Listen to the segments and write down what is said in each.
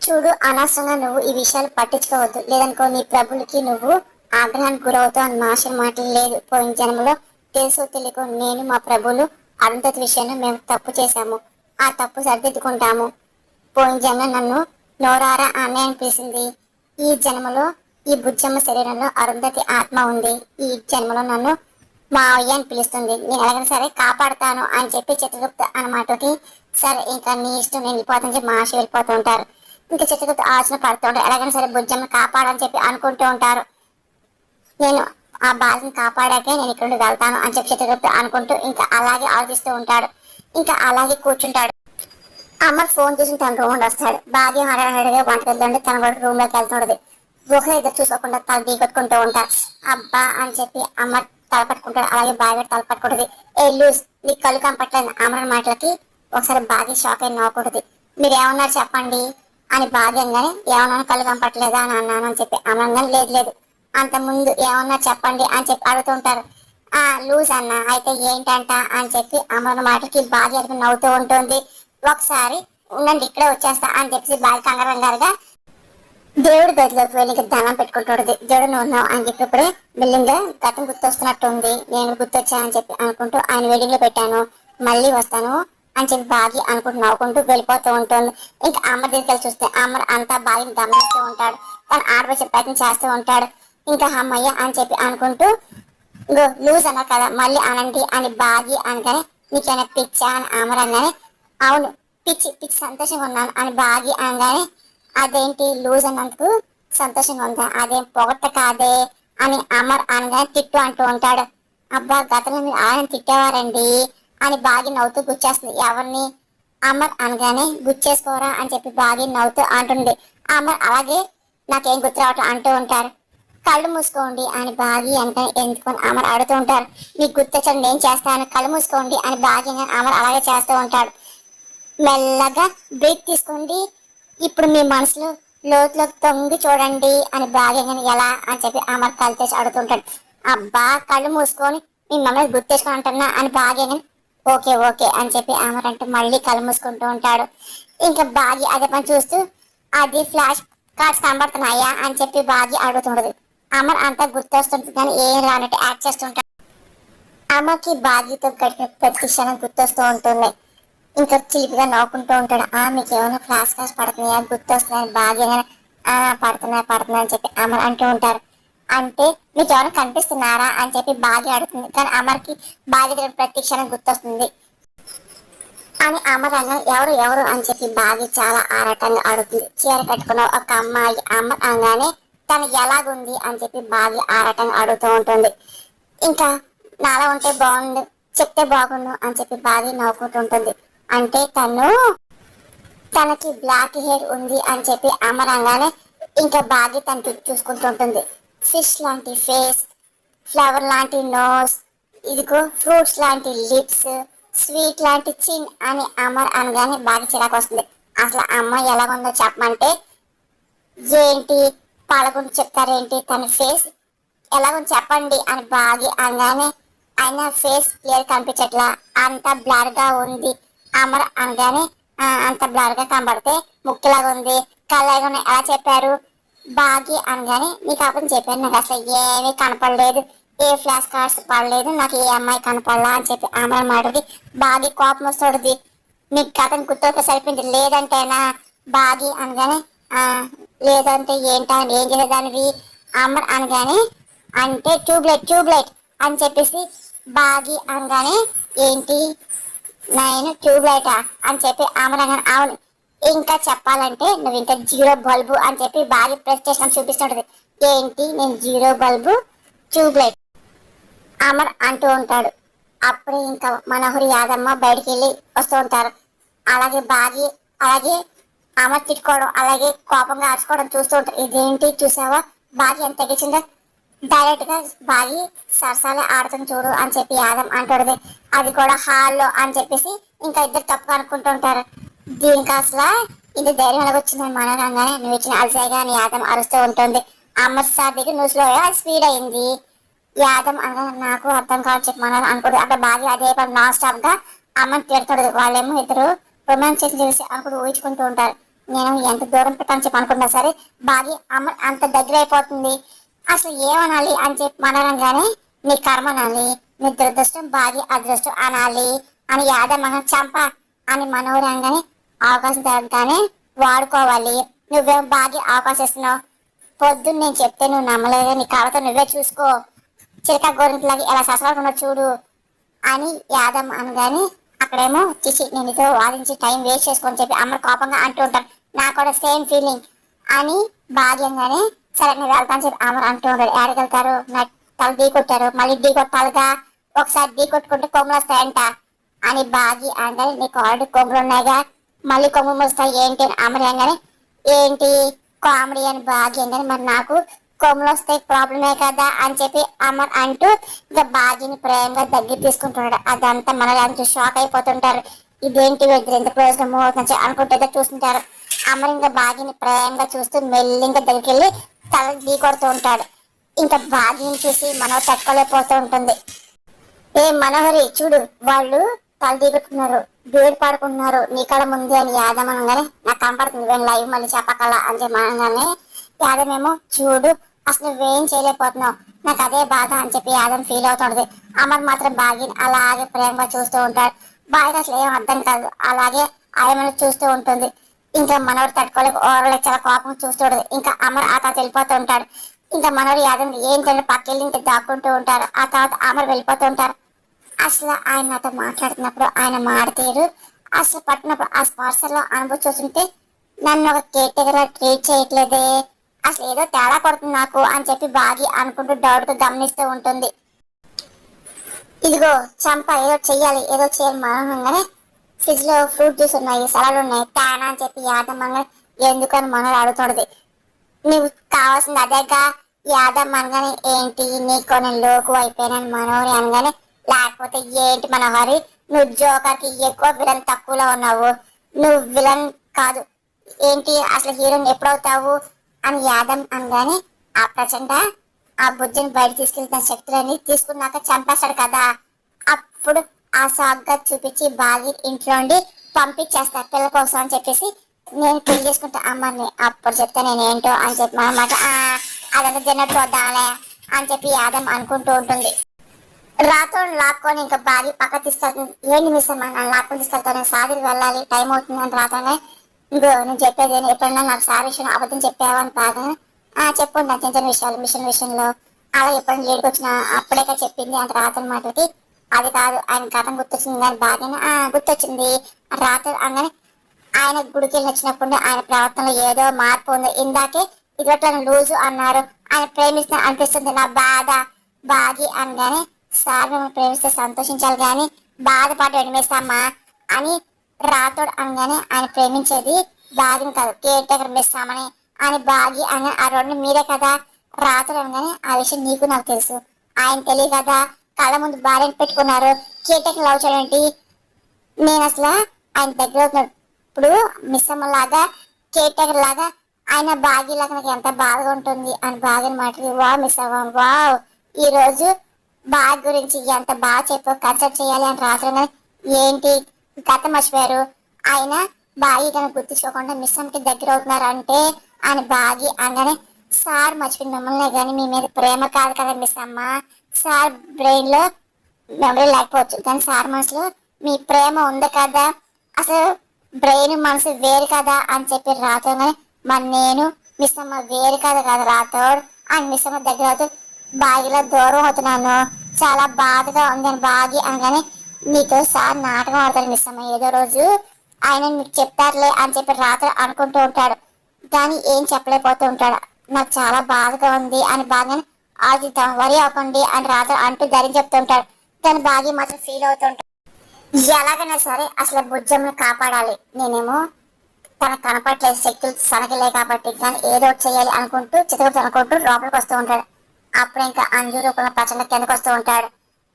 చూడు, అనవసరంగా నువ్వు ఈ విషయాలు పట్టించుకోవద్దు. లేదనుకో నీ ప్రభులకి నువ్వు ఆగ్రహానికి గురవుతావు అని మాషర్ మాటలు లేదు. పోయిన జన్మలో తెలుసో తెలియకో నేను మా ప్రభులు అరుంధతి విషయంలో మేము తప్పు చేశాము. ఆ తప్పు సరిదిద్దుకుంటాము. పోయిన జన్మ నన్ను నోరారా అన్నయ్య పిలిచింది. ఈ జన్మలో ఈ బుజ్జమ్మ శరీరంలో అరుంధతి ఆత్మ ఉంది. ఈ జన్మలో నన్ను మావయ్య అని పిలుస్తుంది. నేను ఎలాగైనా సరే కాపాడుతాను అని చెప్పి చిత్రగుప్త అన్నమాటకి సరే ఇంకా నీ ఇష్టం, నేను వెళ్ళిపోతాను చెప్పి మాషి వెళ్ళిపోతూ ఉంటారు. ఇంకా చిత్రగుప్త ఆలోచన పడుతూ ఉంటారు. ఎలాగైనా సరే బుజ్జమ్మ కాపాడని చెప్పి అనుకుంటూ ఉంటారు. నేను ఆ బాలని కాపాడాకే నేను ఇక్కడ నుండి వెళ్తాను అని చెప్పి చిత్రగుప్త అనుకుంటూ ఇంకా అలాగే ఆలోచిస్తూ ఉంటాడు. ఇంకా అలాగే కూర్చుంటాడు. అమర్ ఫోన్ చేసి తన రూమ్ వస్తాడు. భార్య హడాహడిగా వంట వెళ్తుంటే తన కూడా రూమ్ లోకి వెళ్తుంటది. గుహ ఎదురు చూసుకోకుండా తల దిగొట్టుకుంటూ ఉంటారు. అబ్బా అని చెప్పి అమర్ తలపట్టుకుంటాడు. అలాగే భార్య తల పట్టుకుంటది. ఏ లూజ్, నీకు కళ్ళు కంపట్లేదు అమర్ మాటలకి ఒకసారి భార్య షాక్ అయి నవ్వుకుంటది. మీరు ఏమన్నారు చెప్పండి అని భార్య అనగానే ఏమన్నా కళ్ళు కంపట్లేదా అని అన్నాను అని చెప్పి అమర్ లేదు లేదు అంత ముందు ఏమన్నా చెప్పండి అని చెప్పి అడుగుతుంటారు. ఆ లూజ్ అన్న అయితే ఏంటంట అని చెప్పి అమర్ మాటకి భార్య నవ్వుతూ ఉంటుంది. ఒకసారి ఉండండి ఇక్కడే వచ్చేస్తా అని చెప్పి భార్య కంగారుగా దేవుడి గదిలోకి వెళ్ళి దండం పెట్టుకుంటుంది. దేవుడు నువ్వు ఉన్నావు అని చెప్పి ఇప్పుడే బిల్డింగ్ లో గతం గుర్తొస్తున్నట్టు ఉంది, నేను గుర్తొచ్చానని చెప్పి అనుకుంటూ ఆయన వెడ్డింగ్ లో పెట్టాను, మళ్ళీ వస్తాను అని చెప్పి బాగి అనుకుంటూ నవ్వుకుంటూ వెళ్ళిపోతూ ఉంటుంది. ఇంకా అమ్మ దగ్గరికి చూస్తే అమ్మ అంతా బాగిని గమనిస్తూ ఉంటాడు. తను ఆడవచ్చే ప్రయత్నం చేస్తూ ఉంటాడు. ఇంకా అమ్మయ్య అని చెప్పి అనుకుంటూ లూజ్ అన్నారు కదా మళ్ళీ అనండి అని బాగి అనగానే నీకేమైనా పిచ్చా అని అమర్ అనగానే అవును పిచ్చి పిచ్చి సంతోషంగా ఉన్నాను అని బాగి అనగానే అదేంటి లూజ్ అన్నందుకు సంతోషంగా ఉందా, అదేం పొగట్ట కాదే అని అమర్ అనగానే తిట్టు అంటూ ఉంటాడు. అబ్బా గతంలో మీరు ఆయన తిట్టేవారండి అని బాగి నవ్వుతూ గుచ్చేస్తుంది. ఎవరిని? అమర్ అనగానే గుచ్చేసుకోరా అని చెప్పి బాగి నవ్వుతూ అంటుంది. అమర్ అలాగే నాకేం గుర్తు రావటం అంటూ ఉంటారు. కళ్ళు మూసుకోండి అని బాగి అంటే ఎందుకొని అమర్ అడుగుతూ ఉంటారు. మీకు గుర్తొచ్చని నేను చేస్తాను కళ్ళు మూసుకోండి అని బాగి అమర్ అలాగే చేస్తూ ఉంటాడు. మెల్లగా బ్రేక్ తీసుకోండి, ఇప్పుడు మీ మనసులో లోతులోకి తొంగి చూడండి అని బాగా ఎలా అని చెప్పి అమర్ కళ్ళు తెచ్చి అడుగుతుంటాడు. అబ్బా కళ్ళు మూసుకొని మీ మమ్మల్ని గుర్తేసుకొని అంటున్నా అని బాగా ఓకే ఓకే అని చెప్పి అమర్ అంటే మళ్ళీ కళ్ళు మూసుకుంటూ ఉంటాడు. ఇంకా బాగి అదే పని చూస్తూ అది ఫ్లాష్ కార్డ్స్ కనబడుతున్నాయా అని చెప్పి బాగి అడుగుతుంటది. అమర్ అంతా గుర్తొస్తుంది కానీ ఏం రానట్టు యాక్ట్ చేస్తుంటాడు. అమ్మకి బాధ్యత గడిపిన ప్రతి క్షణం గుర్తొస్తూ ఉంటుంది. ఇంకా చిలిపిగా నవ్వుకుంటూ ఉంటాడు. మీకు ఏమైనా ఫ్లాష్ క్లాస్ పడుతున్నాయా, గుర్తొస్తున్నాయని బాగా పడుతున్నాయి అని చెప్పి అమర్ అంటూ ఉంటారు. అంటే మీకు ఎవరైనా కనిపిస్తున్నారా అని చెప్పి బాగా అడుగుతుంది. కానీ అమర్కి బాగా ప్రతి క్షణం గుర్తొస్తుంది అని అమర్ అన్న ఎవరు ఎవరు అని చెప్పి బాగా చాలా ఆరాటంగా అడుగుతుంది. చీర కట్టుకున్న ఒక అమ్మాయి అమర్ అనగానే తను ఎలాగుంది అని చెప్పి బాగా ఆరాటంగా అడుగుతూ ఉంటుంది. ఇంకా నాలా ఉంటే బాగుండు, చెప్తే బాగుండు అని చెప్పి బాగా నవ్వుకుంటుంటుంది. అంటే తనకి బ్లాక్ హెయిర్ ఉంది అని చెప్పి అమర్ అనగానే ఇంకా బాగా తనకి చూసుకుంటుంటుంది. ఫిష్ లాంటి ఫేస్, ఫ్లవర్ లాంటి నోస్, ఇదిగో ఫ్రూట్స్ లాంటి లిప్స్, స్వీట్ లాంటి చిన్ అని అమర్ అనగానే బాగా చిరాకు వస్తుంది. అసలు అమ్మాయి ఎలాగుందో చెప్పమంటే ఏంటి పాలగుండి చెప్తారేంటి, తన ఫేస్ ఎలాగుంది చెప్పండి అని బాగా అనగానే ఆయన ఫేస్ క్లియర్ కనిపించట్లా, అంత బ్లర్ గా ఉంది అమర్ అనగానే అంత బ్లర్ గా కనబడితే ముక్కులాగా ఉంది కళ్ళగా ఉన్నాయి ఎలా చెప్పారు బాగి అనగానే నీకు అప్పుడు చెప్పాను నాకు అసలు ఏమీ కనపడలేదు, ఏ ఫ్లాష్ కార్డ్స్ పడలేదు, నాకు ఏ అమ్మాయి కనపడలా అని చెప్పి అమర్ మాటది బాగి కోపం వస్తుంది. మీకు కథను గుర్తొక సరిపోయింది లేదంటేనా బాగి అనగానే లేదంటే ఏంటా ఏం చేసేదానివి అమర్ అనగానే అంటే ట్యూబ్లైట్ ట్యూబ్లైట్ అని చెప్పేసి బాగి అనగానే ఏంటి నేను ట్యూబ్లైటా అని చెప్పి అమర్ అనగానే అవును ఇంకా చెప్పాలంటే నువ్వు ఇంకా జీరో బల్బు అని చెప్పి బాగా ప్రెస్టేషన్ చూపిస్తుంటది. ఏంటి నేను జీరో బల్బు ట్యూబ్లైట్ అమర్ అంటూ ఉంటాడు. అప్పుడే ఇంకా మనోహరి యాదమ్మ బయటికి వెళ్ళి వస్తూ ఉంటారు. అలాగే బాగి అలాగే అమర్ తిట్టుకోవడం అలాగే కోపంగా అరుచుకోవడం చూస్తూ ఉంటారు. ఇదేంటి చూసావా బాగి ఎంత తెగించిందో, డైరెక్ట్ గా బాగి సరసాలే ఆడుతుంది చూడు అని చెప్పి యాదం అంటాడు. అది కూడా హాల్లో అని చెప్పేసి ఇంకా ఇద్దరు తప్పు అనుకుంటుంటారు. దీనికి అసలు ఇది ధైర్యం ఎలాగ వచ్చిందని మనగానే నువ్వు ఇచ్చిన అలసాయిగా అని యాదం అరుస్తూ ఉంటుంది. అమర్ సార్ దగ్గర నువ్వు స్లో స్పీడ్ అయింది యాదం అనగా నాకు అర్థం కావచ్చు చెప్పి మన అనుకోడు. అక్కడ బాగా అదే పని నాన్ స్టాప్ గా అమ్మని తిడతాడు. వాళ్ళేమో ఇద్దరు రొమాన్స్ చేసి చూసి అనుకుంటూ ఊహించుకుంటూ ఉంటారు. నేను ఎంత దూరం పెట్టని చెప్పి అనుకున్నా సరే బాగి అమ్మ అంత దగ్గర అయిపోతుంది. అసలు ఏమనాలి అని చెప్పి మనరంగానే నీ కర్మ అనాలి, నీ దురదృష్టం బాగి అదృష్టం అనాలి అని యాదమ్మ చంప అని మనవరంగానే అవకాశం తగ్గగానే వాడుకోవాలి. నువ్వేం బాగా అవకాశం ఇస్తున్నావు. పొద్దున్న నేను చెప్తే నువ్వు నమ్మలేదు, నీ కళ్ళతో నువ్వే చూసుకో, చిలక గోరింతలాగా ఎలా ససలాడుకున్నా చూడు అని యాదమ్మ అనగానే అక్కడేమో చిచి నేను ఇతో వాదించి టైం వేస్ట్ చేసుకొని చెప్పి అమ్మ కోపంగా అంటూ ఉంటారు. నాకు కూడా సేమ్ ఫీలింగ్ అని భాగ్యంగానే సరే నేను వెళ్తాను చెప్పి అమర్ అంటూ ఉంటాడు. ఏడగలుగుతారు నా తల ఢీ కొట్టారు, మళ్ళీ ఢీ కొట్టాలిగా, ఒకసారి ఢీ కొట్టుకుంటే కొమ్ములు వస్తాయంట అని బాగి అంటే నీకు ఆల్రెడీ కొమ్ములు ఉన్నాయిగా మళ్ళీ కొమ్ములు వస్తాయి ఏంటి అని అమర్ అనగానే ఏంటి కామెడీ అని భాగ్యంగానే మరి నాకు కొమ్ములు వస్తాయి ప్రాబ్లమే కదా అని చెప్పి అమర్ అంటూ ఇంకా బాగిని ప్రేమగా దగ్గర తీసుకుంటున్నాడు. అదంతా మనల్ని షాక్ అయిపోతుంటారు. ఇదేంటి వీళ్ళు ఎంత ప్రయోజనం అవుతుంది అనుకుంటే చూస్తుంటారు. అమర్ ఇంకా బాగిని ప్రేమగా చూస్తూ మెల్లిగా దగ్గరికి వెళ్ళి తల ఢీ కొడుతూ ఉంటాడు. ఇంకా బాగిని చూసి మనం తట్టుకోలేకపోతూ ఉంటుంది. ఏ మనోహరి చూడు వాళ్ళు తల దిగుతున్నారు, వేడి పాడుకుంటున్నారు నీ కళ ముందే అని యాదమ్ అనగానే నాకు కనపడుతుంది నువ్వేం లైవ్ మళ్ళీ చెప్పగల అని చెప్పి అనగానే యాదమేమో చూడు అసలు నువ్వేం చేయలేకపోతున్నావు నాకు అదే బాధ అని చెప్పి యాదమ్ ఫీల్ అవుతుంటది. అమర్ మాత్రం బాగిని అలాగే ప్రేమగా చూస్తూ ఉంటాడు. బాగా అసలు ఏం అర్థం కాదు, అలాగే ఆయమని చూస్తూ ఉంటుంది. ఇంకా మనోడు తట్టుకోలేక ఓరలే చాలా కోపం చూస్తుంటది. ఇంకా అమర్ ఆ తర్వాత వెళ్ళిపోతూ ఉంటాడు. ఇంకా మనోడు యాదవ్ ఏం తెలియదు పక్కెళ్ళి ఇంకా దాక్కుంటూ ఉంటారు. ఆ తర్వాత అమర్ వెళ్ళిపోతూ ఉంటారు. అసలు ఆయన నాతో మాట్లాడుతున్నప్పుడు ఆయన మాడతీరు అసలు పట్టినప్పుడు ఆ స్పర్శలో అనుభవం చూస్తుంటే నన్ను ఒక కేటగిరీ ట్రీట్ చేయట్లేదే, అసలు ఏదో తేడా కొడుతుంది నాకు అని చెప్పి బాగి అనుకుంటూ డౌట్ గా గమనిస్తూ ఉంటుంది. ఇదిగో చంప ఏదో చెయ్యాలి ఏదో చేయాలి మనోహంగానే ఫ్రిడ్జ్ లో ఫ్రూట్ జ్యూస్ ఉన్నాయి, సలాడ్ ఉన్నాయి తానా అని చెప్పి యాదమ్మంగా ఎందుకని మనోడు అడుగుతుంటది. నువ్వు కావాల్సింది అదేగా యాదమ్మ అనగానే ఏంటి నీకు నేను లోకు అయిపోయానని మనోహరి అనగానే లేకపోతే ఏంటి మనోహరి నువ్వు జోకర్కి ఎక్కువ విలన్ తక్కువలో ఉన్నావు, నువ్వు విలన్ కాదు ఏంటి అసలు హీరోయిన్ ఎప్పుడవుతావు అని యాదమ్ అనగానే ఆ ప్రచండ ఆ బుజ్జిని బయట తీసుకెళ్తున్న శక్తులన్నీ తీసుకున్నాక చంపేస్తాడు కదా అప్పుడు ఆ సాగ్గా చూపించి బాగి ఇంట్లో ఉండి పంపించేస్తా పిల్లల కోసం అని చెప్పేసి నేను పెళ్లి చేసుకుంటా అమ్మని అప్పుడు చెప్తే నేను ఏంటో అని చెప్పి అన్నమాట అదంతా జనట్టు చూద్దాంలే అని చెప్పి యాదమ్ అనుకుంటూ ఉంటుంది. రాతో లాక్కొని ఇంకా బాగి పక్క తీసుకెళ్తుంది. ఏంటి మిస్ అమ్మా నన్ను లాక్కొని తీసుకెళ్తాను సాదికి వెళ్ళాలి టైం అవుతుంది అని రాతోనే ఇంకో నేను చెప్పేది ఎప్పుడన్నా నాకు సార్ విషయం అబద్ధం చెప్పావని బాగా చెప్పండి నా చిన్న చిన్న విషయాలు మిషన్ విషయంలో అలా ఎప్పుడైనా లేడికి వచ్చినా అప్పుడే చెప్పింది అంత రాత్రి మాటకి అది కాదు ఆయన గతం గుర్తొచ్చింది కానీ బాగా గుర్తొచ్చింది రాత్రి అనగానే ఆయన గుడికి వెళ్ళి వచ్చినప్పుడు ఆయన ప్రవర్తనలో ఏదో మార్పు ఉంది. ఇందాకే ఇదివట్ల లూజు అన్నారు, ఆయన ప్రేమిస్తున్నా అనిపిస్తుంది నా బాధ బాగి అనగానే సార్ మిమ్మల్ని ప్రేమిస్తే సంతోషించాలి కానీ బాధపాటు ఎనిమిస్తామా అని రాతోడు అనగానే ఆయన ప్రేమించేది బాగిని కాదు కేర్ టేకర్ మిస్తామని అని బాగి అని ఆ రెండు మీరే కదా రాతోడు అనగానే ఆ విషయం నీకు నాకు తెలుసు ఆయన తెలియ కదా కళ్ళ ముందు భార్యను పెట్టుకున్నారు కేర్ టేకర్ లవ్ చేయడం నేను అసలు ఆయన దగ్గర అవుతున్నాడు ఇప్పుడు మిస్ అమ్మ లాగా కేర్ టేకర్ లాగా ఆయన బాగీలాగా నాకు ఎంత బాధగా ఉంటుంది అని బాగా మాట్లాడి వా మిస్ అవ్వం వావ్ ఈ రోజు బాగ్ గురించి ఎంత బాగా చెప్పు కన్సల్ట్ చేయాలి అని రాత్రి ఏంటి గత మర్చిపోయారు ఆయన బాగి కనుక గుర్తించుకోకుండా మిస్ అమ్మకి దగ్గర అవుతున్నారు అంటే ఆయన బాగి అనగానే సార్ మర్చిపోయిన మిమ్మల్ని కానీ మీ మీద ప్రేమ కాదు కదా మిస్ అమ్మ సార్ బ్రెయిన్ లో మెమరీ లేకపోవచ్చు కానీ సార్ మనసులో మీ ప్రేమ ఉంది కదా అసలు బ్రెయిన్ మనసు వేరు కదా అని చెప్పి రాతోనే మరి నేను మిస్ అమ్మ వేరు కదా కదా రాతోడు అని మిస్ అమ్మ దగ్గర అవుతూ బాగిలో దూరం అవుతున్నాను చాలా బాధగా ఉందని బాగి అనగానే నీతో సార్ నాటకం ఆడతాడు మిస్ అమ్మ ఏదో రోజు ఆయన మీకు చెప్తారులే అని చెప్పి రాత్రి అనుకుంటూ ఉంటాడు కానీ ఏం చెప్పలేకపోతూ ఉంటాడు. నాకు చాలా బాధగా ఉంది అని బాగా ఆలోచిద్దాం వరి అవ్వకండి అని రాత్రి అంటూ ధైర్యం చెప్తుంటాడు. కానీ బాగి మాత్రం ఫీల్ అవుతుంటాడు. ఎలాగైనా సరే అసలు బుజ్జమ్మని కాపాడాలి, నేనేమో తనకు కనపట్లేదు శక్తులు సనగలే కాబట్టి కానీ ఏదో చేయాలి అనుకుంటూ చితకలు అనుకుంటూ లోపలికి వస్తూ ఉంటాడు. అప్పుడు ఇంకా అంజు రూపంలో ప్రచండ కిందకు వస్తూ ఉంటాడు.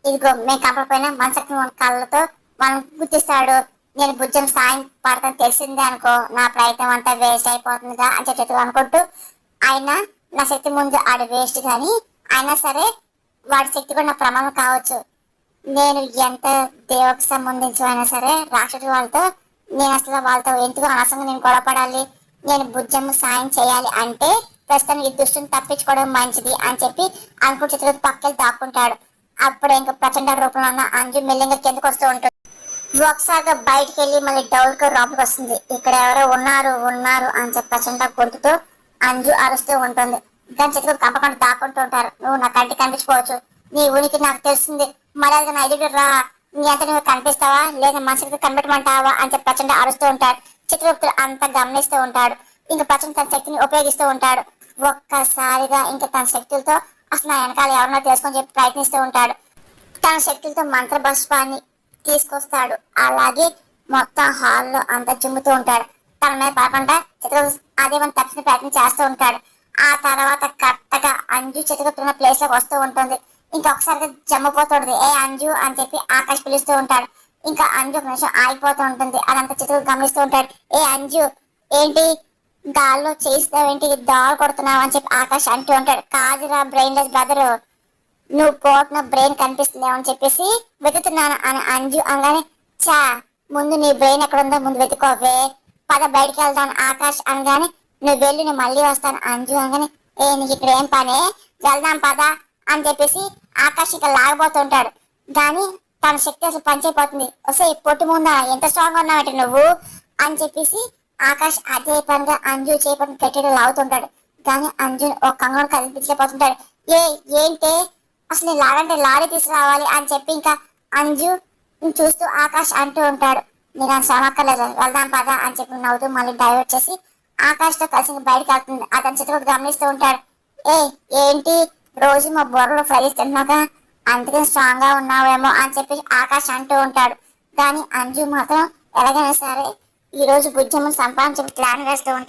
ఇదిగో మేము కనపడిపోయినా మన శక్తి కళ్ళతో మనం గుర్తిస్తాడు. నేను బుజ్జం సాయం పడతాను తెలిసిందే అనుకో నా ప్రయత్నం అంతా వేస్ట్ అయిపోతుందిగా అని చెప్పి అనుకుంటూ ఆయన నా శక్తి ముందు ఆడు వేస్ట్ కానీ అయినా సరే వాడి శక్తి కూడా నా ప్రమాదం కావచ్చు. నేను ఎంత దేవుడికి సంబంధించి అయినా సరే రాక్షసు వాళ్ళతో నేను అసలు వాళ్ళతో ఎందుకు అనవసరంగా నేను గొడవపడాలి నేను బుజ్జమ్మ సాయం చేయాలి అంటే ప్రస్తుతం ఈ దుష్టుని తప్పించుకోవడం మంచిది అని చెప్పి అనుకుంటే చిత్రవతి పక్కకి దాక్కుంటాడు. అప్పుడు ఇంకా ప్రచండ రూపంలో ఉన్న అంజు మెల్లింగా కిందకు వస్తూ ఉంటుంది. ఒకసారిగా బయటికి వెళ్ళి మళ్ళీ డౌల్కి లోపలికి వస్తుంది. ఇక్కడ ఎవరో ఉన్నారు ఉన్నారు అని చెప్పి ప్రచండ గొంతుతో అంజు అరుస్తూ ఉంటుంది. దాని చిత్రవతి కంపకుండా దాక్కుంటూ ఉంటారు. నువ్వు నా కంటికి కనిపించుకోవచ్చు, నీ ఉనికి నాకు తెలుస్తుంది, మర్యాదగా నా ఎదురు రా, నీ అంత నువ్వు కనిపిస్తావా లేదా మనసుకి కనిపెట్టమంటావా అని చెప్పి ప్రచండ అరుస్తూ ఉంటాడు. చక్రవర్తి అంతా గమనిస్తూ ఉంటాడు. ఇంకా ప్రచండ తన శక్తిని ఉపయోగిస్తూ ఉంటాడు. ఒక్కసారిగా ఇంకా తన శక్తులతో అసలు నా వెనకాల ఎవరినో తెలుసుకొని చెప్పి ప్రయత్నిస్తూ ఉంటాడు. తన శక్తులతో మంత్రభస్వాన్ని తీసుకొస్తాడు. అలాగే మొత్తం హాల్లో అంతా చిమ్ముతూ ఉంటాడు. తన మీద పడకుండా చక్రవర్తి అదేమని తప్పిన ప్రయత్నం చేస్తూ ఉంటాడు. ఆ తర్వాత కరెక్ట్గా అంజు చక్రవర్తి ఉన్న ప్లేస్ లోకి వస్తూ ఉంటుంది. ఇంకా ఒకసారిగా జమ్మపోతుంది. ఏ అంజు అని చెప్పి ఆకాష్ పిలుస్తూ ఉంటాడు. ఇంకా అంజు ఒక నిమిషం ఆగిపోతూ ఉంటుంది. అదంతా చక్రవర్తి గమనిస్తూ ఉంటాడు. ఏ అంజు ఏంటి గాల్లో చేస్తావేంటి, దాల్ కొడుతున్నావు అని చెప్పి ఆకాష్ అంటూ ఉంటాడు. కాదురా బ్రెయిన్లెస్ బ్రదరు, నువ్వు పోటున బ్రెయిన్ కనిపిస్తుందేమో అని చెప్పేసి వెతుకుతున్నాను అని అంజు అనగానే, చా ముందు నీ బ్రెయిన్ ఎక్కడుందో ముందు వెతుకోవే, పద బయటికి వెళ్తాను ఆకాష్ అనగానే, నువ్వు వెళ్ళి నేను మళ్ళీ వస్తాను అంజు అనగానే, ఏ నీకు ఇక్కడ ఏం పనే, వెళ్దాం పద అని చెప్పేసి ఆకాష్ ఇక లాగబోతుంటాడు. కానీ తన శక్తి అసలు పనిచేయపోతుంది. వస్తే పొట్టు ముందా ఎంత స్ట్రాంగ్ ఉన్నావంటే నువ్వు అని చెప్పేసి ఆకాష్ అదే పనిగా అంజు చేపని పెట్టేది లాగుతుంటాడు. కానీ అంజు ఒక కంగడు కనిపించలేకపోతుంటాడు. ఏ ఏంటే అసలు నేను లాగంటే లారీ తీసుకురావాలి అని చెప్పి ఇంకా అంజు చూస్తూ ఆకాష్ అంటూ ఉంటాడు. నేను అని శ్రమక్కర్లేదు, వెళ్దాం పదా అని చెప్పి నవ్వుతూ మళ్ళీ డైవర్ట్ చేసి ఆకాష్తో కలిసి బయటకు వెళ్తుంది. అతని చిత్రం గమనిస్తూ ఉంటాడు. ఏ ఏంటి రోజు మా బొర్రలో ఫ్రైస్ తిన్నాక అందుకని స్ట్రాంగ్ గా ఉన్నావేమో అని చెప్పి ఆకాష్ అంటూ ఉంటాడు. కానీ అంజు మాత్రం ఎలాగైనా సరే ఈ రోజు బుజ్జమ్మని సంపాదించి ప్లాన్ వేస్తూ ఉంటాడు.